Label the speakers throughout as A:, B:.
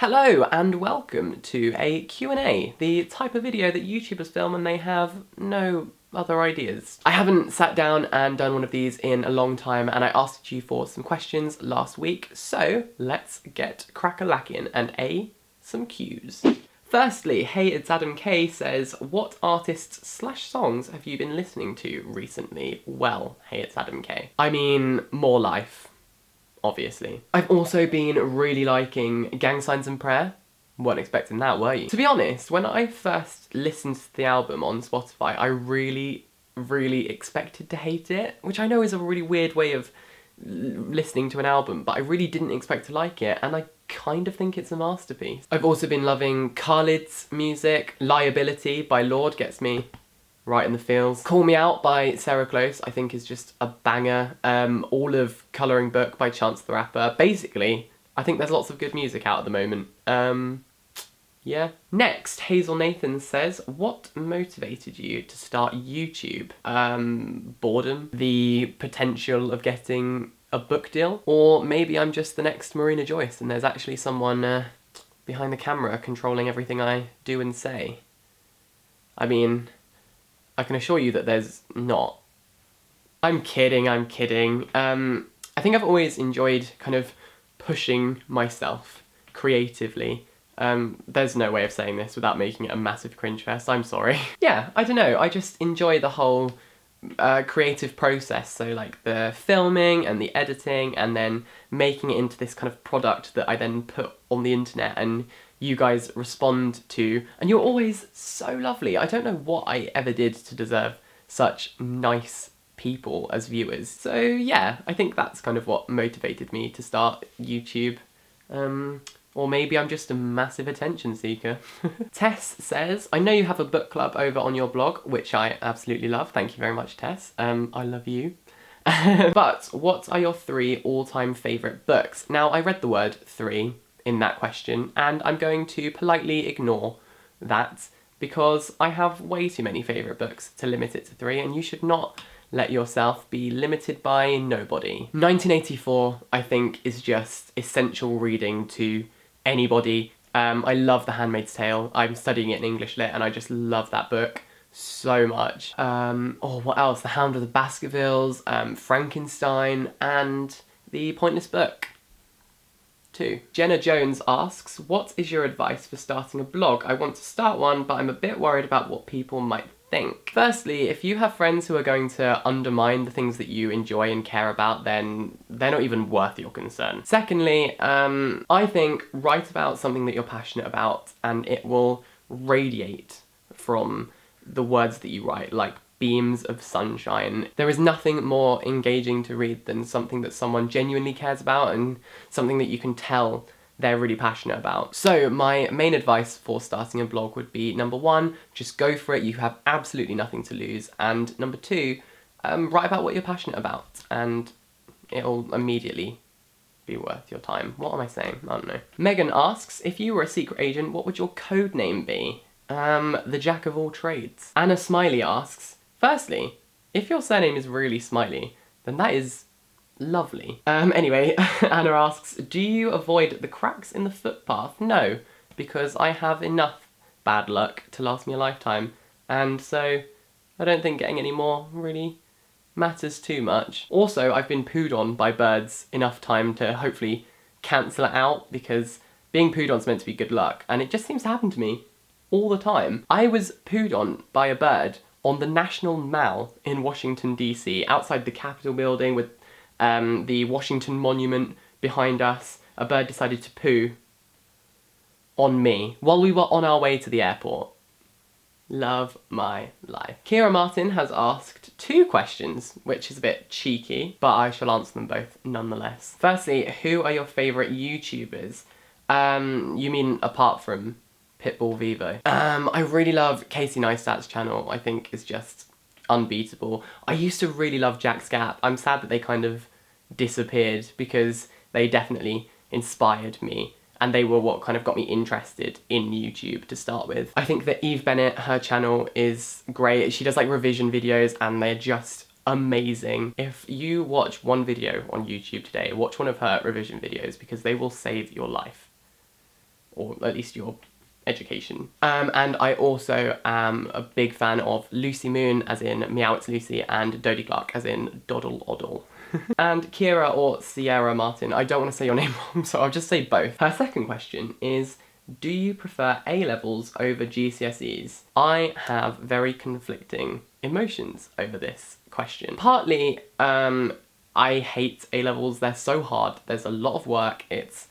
A: Hello and welcome to a Q&A, the type of video that YouTubers film when they have no other ideas. I haven't sat down and done one of these in a long time, and I asked you for some questions last week, so let's get crack-a-lackin' and some cues. Firstly, Hey It's Adam K says, what artists/songs have you been listening to recently? Well, Hey It's Adam K. I mean, More Life. Obviously. I've also been really liking Gang Signs and Prayer. Weren't expecting that, were you? To be honest, when I first listened to the album on Spotify, I really expected to hate it, which I know is a really weird way of listening to an album, but I really didn't expect to like it, and I kind of think it's a masterpiece. I've also been loving Khalid's music. Liability by Lorde gets me right in the feels. Call Me Out by Sarah Close I think is just a banger. All of Colouring Book by Chance the Rapper. Basically, I think there's lots of good music out at the moment. Yeah. Next, Hazel Nathan says, what motivated you to start YouTube? Boredom, the potential of getting a book deal, or maybe I'm just the next Marina Joyce and there's actually someone behind the camera controlling everything I do and say. I mean, I can assure you that there's not. I'm kidding. I think I've always enjoyed kind of pushing myself creatively. There's no way of saying this without making it a massive cringe fest, I'm sorry. Yeah, I don't know, I just enjoy the whole creative process, so like the filming and the editing and then making it into this kind of product that I then put on the internet and you guys respond to, and you're always so lovely. I don't know what I ever did to deserve such nice people as viewers. So yeah, I think that's kind of what motivated me to start YouTube. Or maybe I'm just a massive attention seeker. Tess says, I know you have a book club over on your blog, which I absolutely love. Thank you very much, Tess. I love you. But what are your 3 all-time favourite books? Now, I read the word 3 in that question, and I'm going to politely ignore that because I have way too many favourite books to limit it to 3, and you should not let yourself be limited by nobody. 1984, I think, is just essential reading to anybody. I love The Handmaid's Tale. I'm studying it in English Lit, and I just love that book so much. What else? The Hound of the Baskervilles, Frankenstein, and The Pointless Book. 2. Jenna Jones asks, what is your advice for starting a blog? I want to start one, but I'm a bit worried about what people might think. Firstly, if you have friends who are going to undermine the things that you enjoy and care about, then they're not even worth your concern. Secondly, I think write about something that you're passionate about and it will radiate from the words that you write, like beams of sunshine. There is nothing more engaging to read than something that someone genuinely cares about and something that you can tell they're really passionate about. So my main advice for starting a blog would be, number 1, just go for it, you have absolutely nothing to lose, and number 2, write about what you're passionate about and it'll immediately be worth your time. What am I saying? I don't know. Megan asks, if you were a secret agent, what would your code name be? The Jack of all trades. Anna Smiley asks, firstly, if your surname is really Smiley, then that is lovely. Anyway, Anna asks, do you avoid the cracks in the footpath? No, because I have enough bad luck to last me a lifetime, and so I don't think getting any more really matters too much. Also, I've been pooed on by birds enough time to hopefully cancel it out, because being pooed on is meant to be good luck, and it just seems to happen to me all the time. I was pooed on by a bird on the National Mall in Washington, DC, outside the Capitol building with the Washington Monument behind us. A bird decided to poo on me while we were on our way to the airport. Love my life. Kira Martin has asked 2 questions, which is a bit cheeky, but I shall answer them both nonetheless. Firstly, who are your favourite YouTubers? You mean apart from Pitbull Vivo? I really love Casey Neistat's channel. I think is just unbeatable. I used to really love Jack's Gap. I'm sad that they kind of disappeared because they definitely inspired me and they were what kind of got me interested in YouTube to start with. I think that Eve Bennett, her channel is great. She does like revision videos and they're just amazing. If you watch one video on YouTube today, watch one of her revision videos because they will save your life. or at least your education. And I also am a big fan of Lucy Moon, as in Meow It's Lucy, and Dodie Clark, as in Doddle Oddle. And Kira, or Sierra Martin, I don't want to say your name wrong, so I'll just say both. Her second question is, do you prefer A-levels over GCSEs? I have very conflicting emotions over this question. Partly, I hate A-levels, they're so hard, there's a lot of work, it's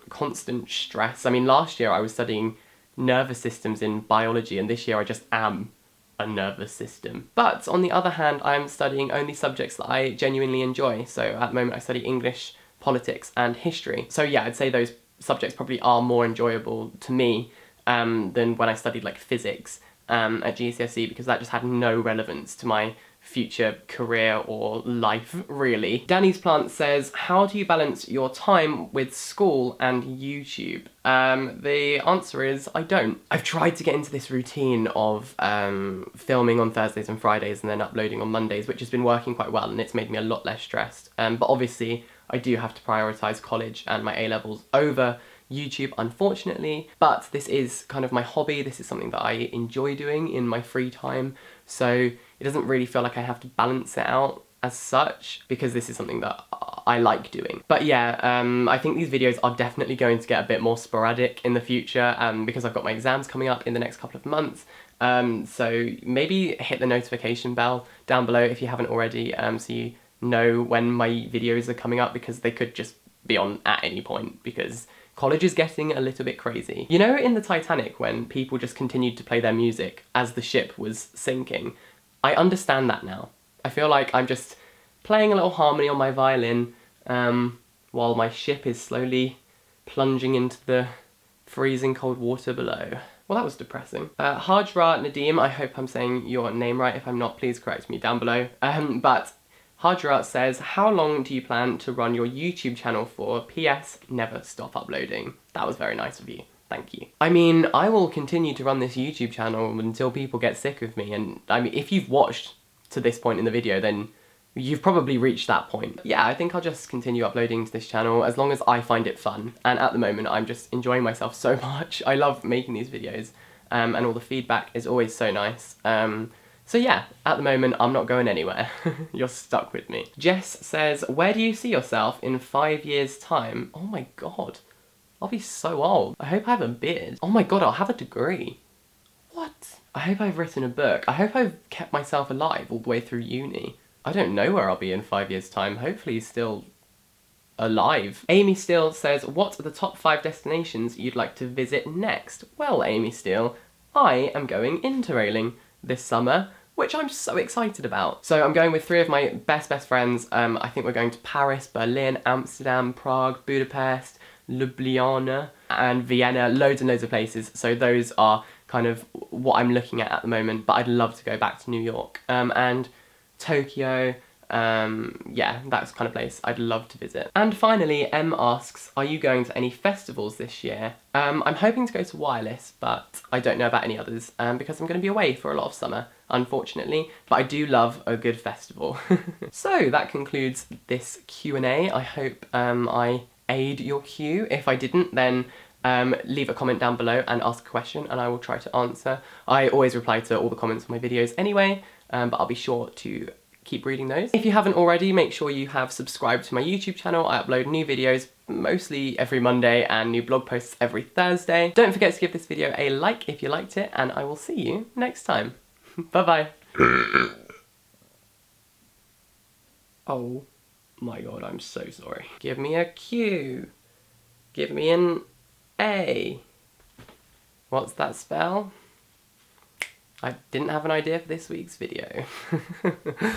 A: constant stress. I mean, last year I was studying nervous systems in biology, and this year I just am a nervous system. But on the other hand, I'm studying only subjects that I genuinely enjoy. So at the moment I study English, politics and history. So yeah, I'd say those subjects probably are more enjoyable to me than when I studied like physics at GCSE, because that just had no relevance to my future career or life, really. Danny's Plant says, how do you balance your time with school and YouTube? The answer is, I don't. I've tried to get into this routine of filming on Thursdays and Fridays and then uploading on Mondays, which has been working quite well, and it's made me a lot less stressed. But obviously, I do have to prioritise college and my A-levels over YouTube, unfortunately, but this is kind of my hobby. This is something that I enjoy doing in my free time, so it doesn't really feel like I have to balance it out as such, because this is something that I like doing. But yeah, I think these videos are definitely going to get a bit more sporadic in the future, because I've got my exams coming up in the next couple of months. So maybe hit the notification bell down below if you haven't already, so you know when my videos are coming up, because they could just be on at any point, because college is getting a little bit crazy. You know, in the Titanic, when people just continued to play their music as the ship was sinking, I understand that now. I feel like I'm just playing a little harmony on my violin while my ship is slowly plunging into the freezing cold water below. Well, that was depressing. Hajra Nadim, I hope I'm saying your name right. If I'm not, please correct me down below. But Hajra says, how long do you plan to run your YouTube channel for? PS, never stop uploading. That was very nice of you. Thank you. I mean, I will continue to run this YouTube channel until people get sick of me, and I mean, if you've watched to this point in the video, then you've probably reached that point. Yeah, I think I'll just continue uploading to this channel as long as I find it fun, and at the moment I'm just enjoying myself so much. I love making these videos, and all the feedback is always so nice. So yeah, at the moment, I'm not going anywhere. You're stuck with me. Jess says, where do you see yourself in 5 years' time? Oh my god, I'll be so old. I hope I have a beard. Oh my god, I'll have a degree. What? I hope I've written a book. I hope I've kept myself alive all the way through uni. I don't know where I'll be in 5 years' time. Hopefully still alive. Amy Steele says, what are the top 5 destinations you'd like to visit next? Well, Amy Steele, I am going interrailing this summer, which I'm so excited about. So I'm going with 3 of my best friends. I think we're going to Paris, Berlin, Amsterdam, Prague, Budapest, Ljubljana, and Vienna, loads and loads of places. So those are kind of what I'm looking at the moment, but I'd love to go back to New York and Tokyo. Yeah, that's the kind of place I'd love to visit. And finally, M asks, are you going to any festivals this year? I'm hoping to go to Wireless, but I don't know about any others because I'm going to be away for a lot of summer, unfortunately, but I do love a good festival. So that concludes this Q&A. I hope I aid your queue. If I didn't, then leave a comment down below and ask a question and I will try to answer. I always reply to all the comments on my videos anyway, but I'll be sure to keep reading those. If you haven't already, make sure you have subscribed to my YouTube channel. I upload new videos mostly every Monday and new blog posts every Thursday. Don't forget to give this video a like if you liked it, and I will see you next time. Bye bye. Oh my god, I'm so sorry. Give me a Q. Give me an A. What's that spell? I didn't have an idea for this week's video.